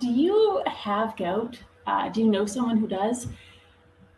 Do you have gout? Do you know someone who does?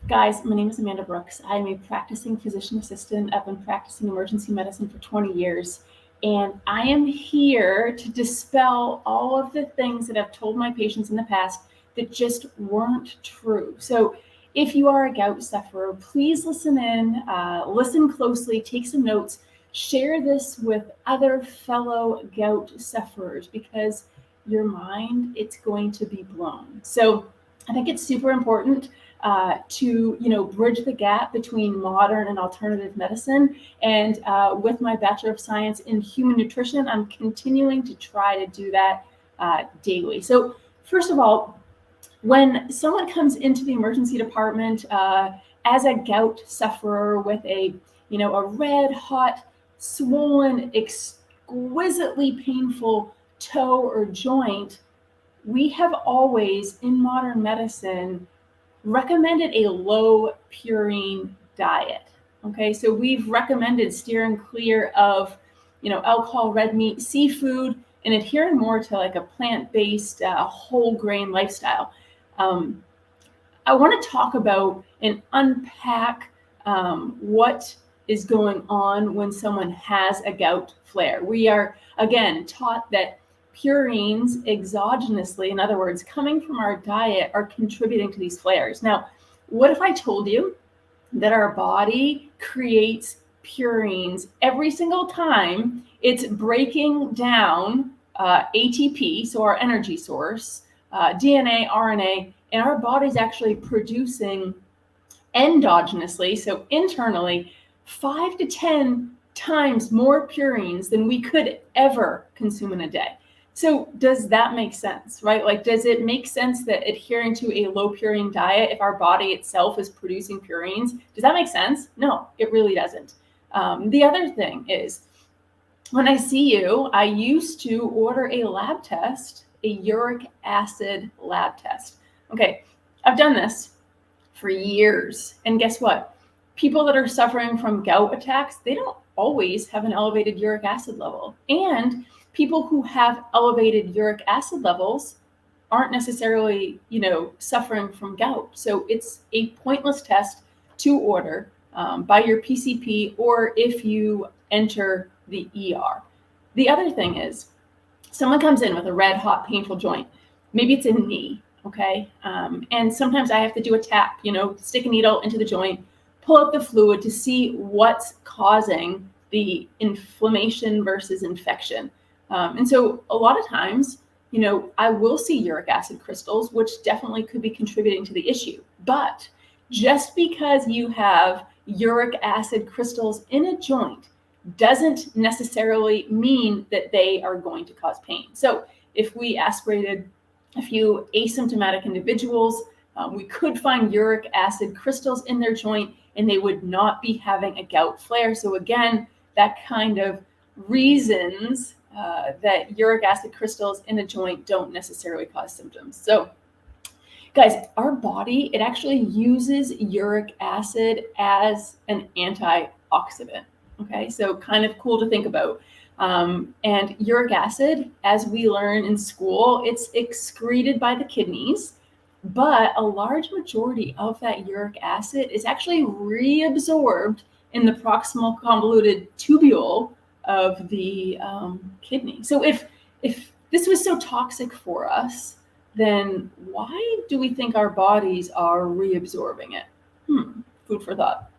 Guys, my name is Amanda Brooks. I am a practicing physician assistant. I've been practicing emergency medicine for 20 years, and I am here to dispel all of the things that I've told my patients in the past that just weren't true. So if you are a gout sufferer, please listen in, listen closely, take some notes, share this with other fellow gout sufferers, because your mind, it's going to be blown. So I think it's super important to bridge the gap between modern and alternative medicine. And with my Bachelor of Science in Human Nutrition, I'm continuing to try to do that daily. So first of all, when someone comes into the emergency department as a gout sufferer with a red hot, swollen, exquisitely painful toe or joint, we have always in modern medicine recommended a low purine diet. Okay, so we've recommended steering clear of alcohol, red meat, seafood, and adhering more to like a plant-based whole grain lifestyle. I want to talk about and unpack what is going on when someone has a gout flare. We are, again, taught that purines exogenously, in other words, coming from our diet, are contributing to these flares. Now, what if I told you that our body creates purines every single time it's breaking down ATP, so our energy source, DNA, RNA, and our body's actually producing endogenously, so internally, 5 to 10 times more purines than we could ever consume in a day. So does that make sense, right? Like, does it make sense that adhering to a low purine diet, if our body itself is producing purines, does that make sense? No, it really doesn't. The other thing is, when I see you, I used to order a lab test, a uric acid lab test. Okay, I've done this for years. And guess what? People that are suffering from gout attacks, they don't always have an elevated uric acid level. And people who have elevated uric acid levels aren't necessarily, suffering from gout. So it's a pointless test to order by your PCP, or if you enter the ER. The other thing is, someone comes in with a red hot, painful joint. Maybe it's a knee, okay? And sometimes I have to do a tap, stick a needle into the joint, pull out the fluid to see what's causing the inflammation versus infection. And so a lot of times, I will see uric acid crystals, which definitely could be contributing to the issue. But just because you have uric acid crystals in a joint doesn't necessarily mean that they are going to cause pain. So if we aspirated a few asymptomatic individuals, we could find uric acid crystals in their joint, and they would not be having a gout flare. So again, that kind of reasons that uric acid crystals in a joint don't necessarily cause symptoms. So guys, our body, it actually uses uric acid as an antioxidant. Okay, so kind of cool to think about. And uric acid, as we learn in school, it's excreted by the kidneys, but a large majority of that uric acid is actually reabsorbed in the proximal convoluted tubule of the kidney. So if this was so toxic for us, then why do we think our bodies are reabsorbing it? Food for thought.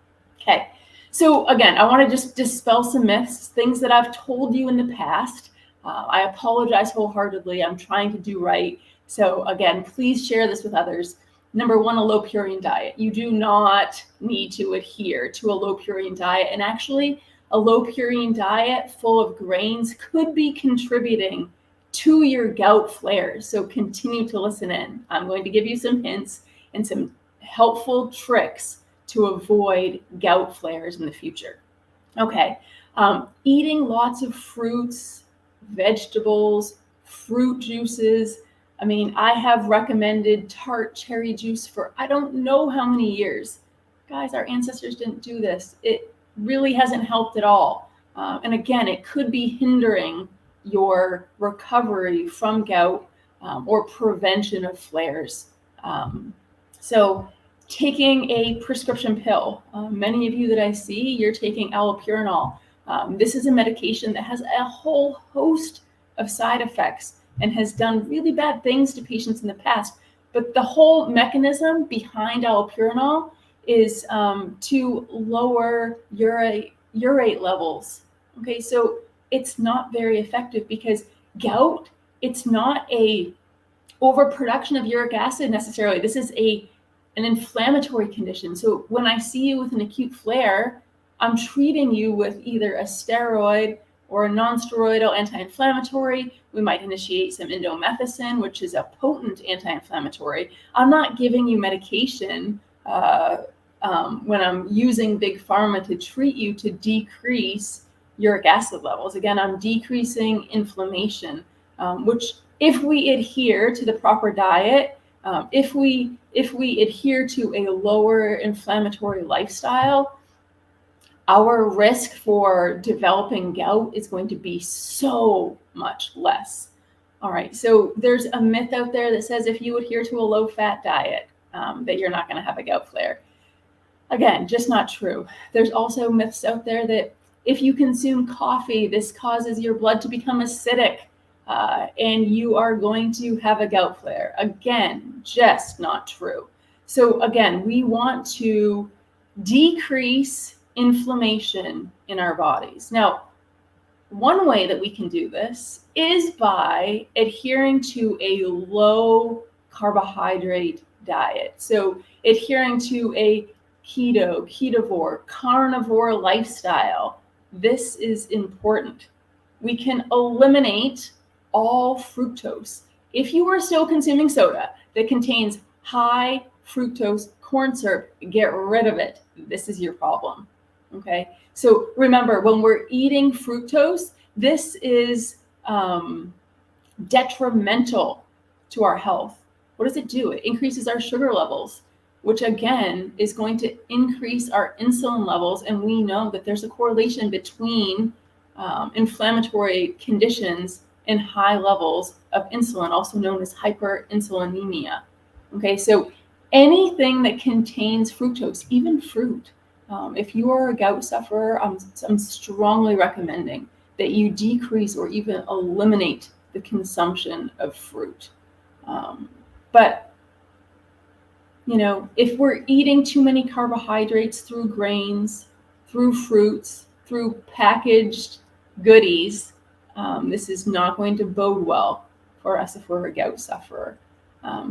Okay. So again, I want to just dispel some myths, things that I've told you in the past. I apologize wholeheartedly. I'm trying to do right. So again, please share this with others. Number one, a low purine diet. You do not need to adhere to a low purine diet. And actually, a low purine diet full of grains could be contributing to your gout flares. So continue to listen in. I'm going to give you some hints and some helpful tricks to avoid gout flares in the future. Okay, eating lots of fruits, vegetables, fruit juices. I mean, I have recommended tart cherry juice for I don't know how many years. Guys, our ancestors didn't do this. It really hasn't helped at all. And again, it could be hindering your recovery from gout or prevention of flares. So taking a prescription pill, many of you that I see, you're taking allopurinol. This is a medication that has a whole host of side effects and has done really bad things to patients in the past. But the whole mechanism behind allopurinol is to lower urate levels. Okay, so it's not very effective because gout, it's not a overproduction of uric acid necessarily. This is an inflammatory condition. So when I see you with an acute flare, I'm treating you with either a steroid or a non-steroidal anti-inflammatory. We might initiate some indomethacin, which is a potent anti-inflammatory. I'm not giving you medication when I'm using big pharma to treat you to decrease uric acid levels. Again, I'm decreasing inflammation, which if we adhere to the proper diet, if we adhere to a lower inflammatory lifestyle, our risk for developing gout is going to be so much less. All right, so there's a myth out there that says if you adhere to a low-fat diet, that you're not going to have a gout flare. Again, just not true. There's also myths out there that if you consume coffee, this causes your blood to become acidic, and you are going to have a gout flare. Again, just not true. So again, we want to decrease inflammation in our bodies. Now, one way that we can do this is by adhering to a low carbohydrate diet. So adhering to a ketovore, carnivore lifestyle. This is important. We can eliminate all fructose. If you are still consuming soda that contains high fructose corn syrup, get rid of it. This is your problem. Okay. So remember, when we're eating fructose, this is detrimental to our health. What does it do? It increases our sugar levels, which again is going to increase our insulin levels. And we know that there's a correlation between inflammatory conditions and high levels of insulin, also known as hyperinsulinemia. Okay, so anything that contains fructose, even fruit, if you are a gout sufferer, I'm strongly recommending that you decrease or even eliminate the consumption of fruit. But you know, if we're eating too many carbohydrates through grains, through fruits, through packaged goodies, this is not going to bode well for us if we're a gout sufferer.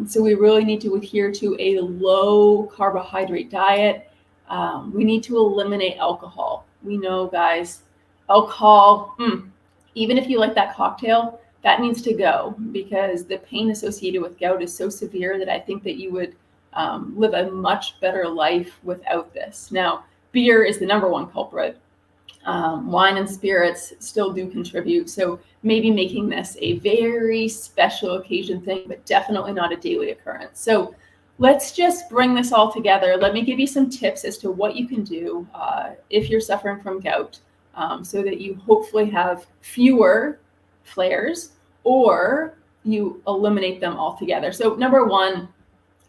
So we really need to adhere to a low carbohydrate diet. We need to eliminate alcohol. We know, guys, alcohol, even if you like that cocktail, that needs to go because the pain associated with gout is so severe that I think that you would live a much better life without this. Now, beer is the number one culprit. Wine and spirits still do contribute. So maybe making this a very special occasion thing, but definitely not a daily occurrence. So let's just bring this all together. Let me give you some tips as to what you can do if you're suffering from gout, so that you hopefully have fewer flares or you eliminate them altogether. So number one,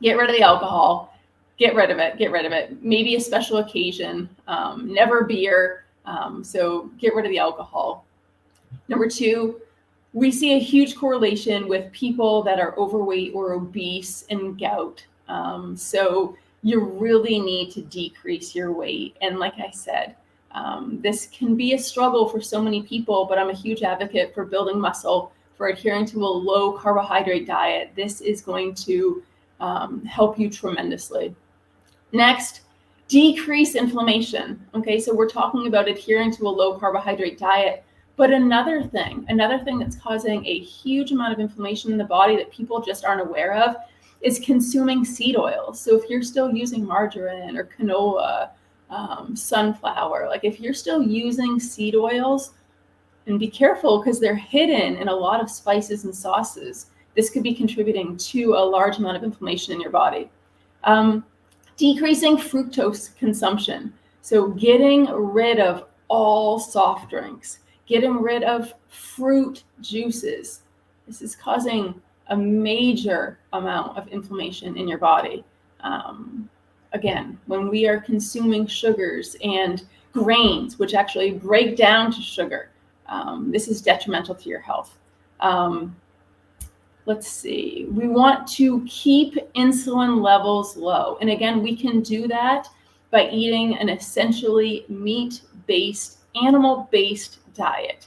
get rid of the alcohol. Get rid of it. Maybe a special occasion, never beer. So get rid of the alcohol. Number two, we see a huge correlation with people that are overweight or obese and gout. So you really need to decrease your weight. And like I said, this can be a struggle for so many people, but I'm a huge advocate for building muscle, for adhering to a low carbohydrate diet. This is going to help you tremendously. Next, decrease inflammation. Okay, so we're talking about adhering to a low carbohydrate diet, but another thing that's causing a huge amount of inflammation in the body that people just aren't aware of is consuming seed oils. So if you're still using margarine or canola, sunflower, like if you're still using seed oils, and be careful because they're hidden in a lot of spices and sauces, this could be contributing to a large amount of inflammation in your body. Decreasing fructose consumption. So getting rid of all soft drinks, getting rid of fruit juices. This is causing a major amount of inflammation in your body. Again, when we are consuming sugars and grains, which actually break down to sugar, this is detrimental to your health. Let's see, we want to keep insulin levels low. And again, we can do that by eating an essentially meat-based, animal-based diet.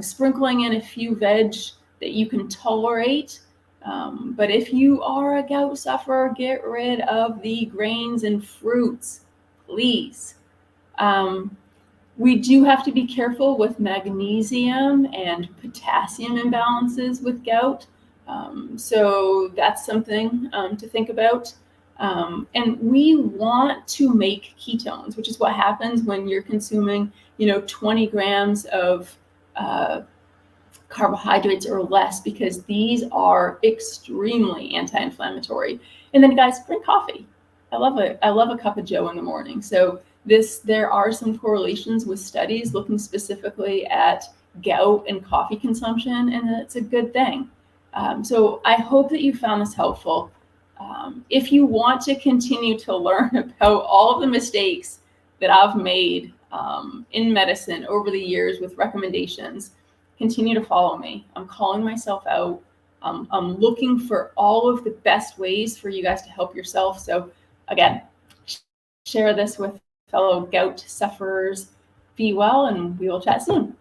Sprinkling in a few veg that you can tolerate. But if you are a gout sufferer, get rid of the grains and fruits, please. We do have to be careful with magnesium and potassium imbalances with gout. So that's something to think about. And we want to make ketones, which is what happens when you're consuming, 20 grams of carbohydrates or less, because these are extremely anti-inflammatory. And then guys, drink coffee. I love a cup of Joe in the morning. So there are some correlations with studies looking specifically at gout and coffee consumption, and it's a good thing. So I hope that you found this helpful. If you want to continue to learn about all of the mistakes that I've made in medicine over the years with recommendations, continue to follow me. I'm calling myself out. I'm looking for all of the best ways for you guys to help yourself. So again, share this with fellow gout sufferers. Be well, and we will chat soon.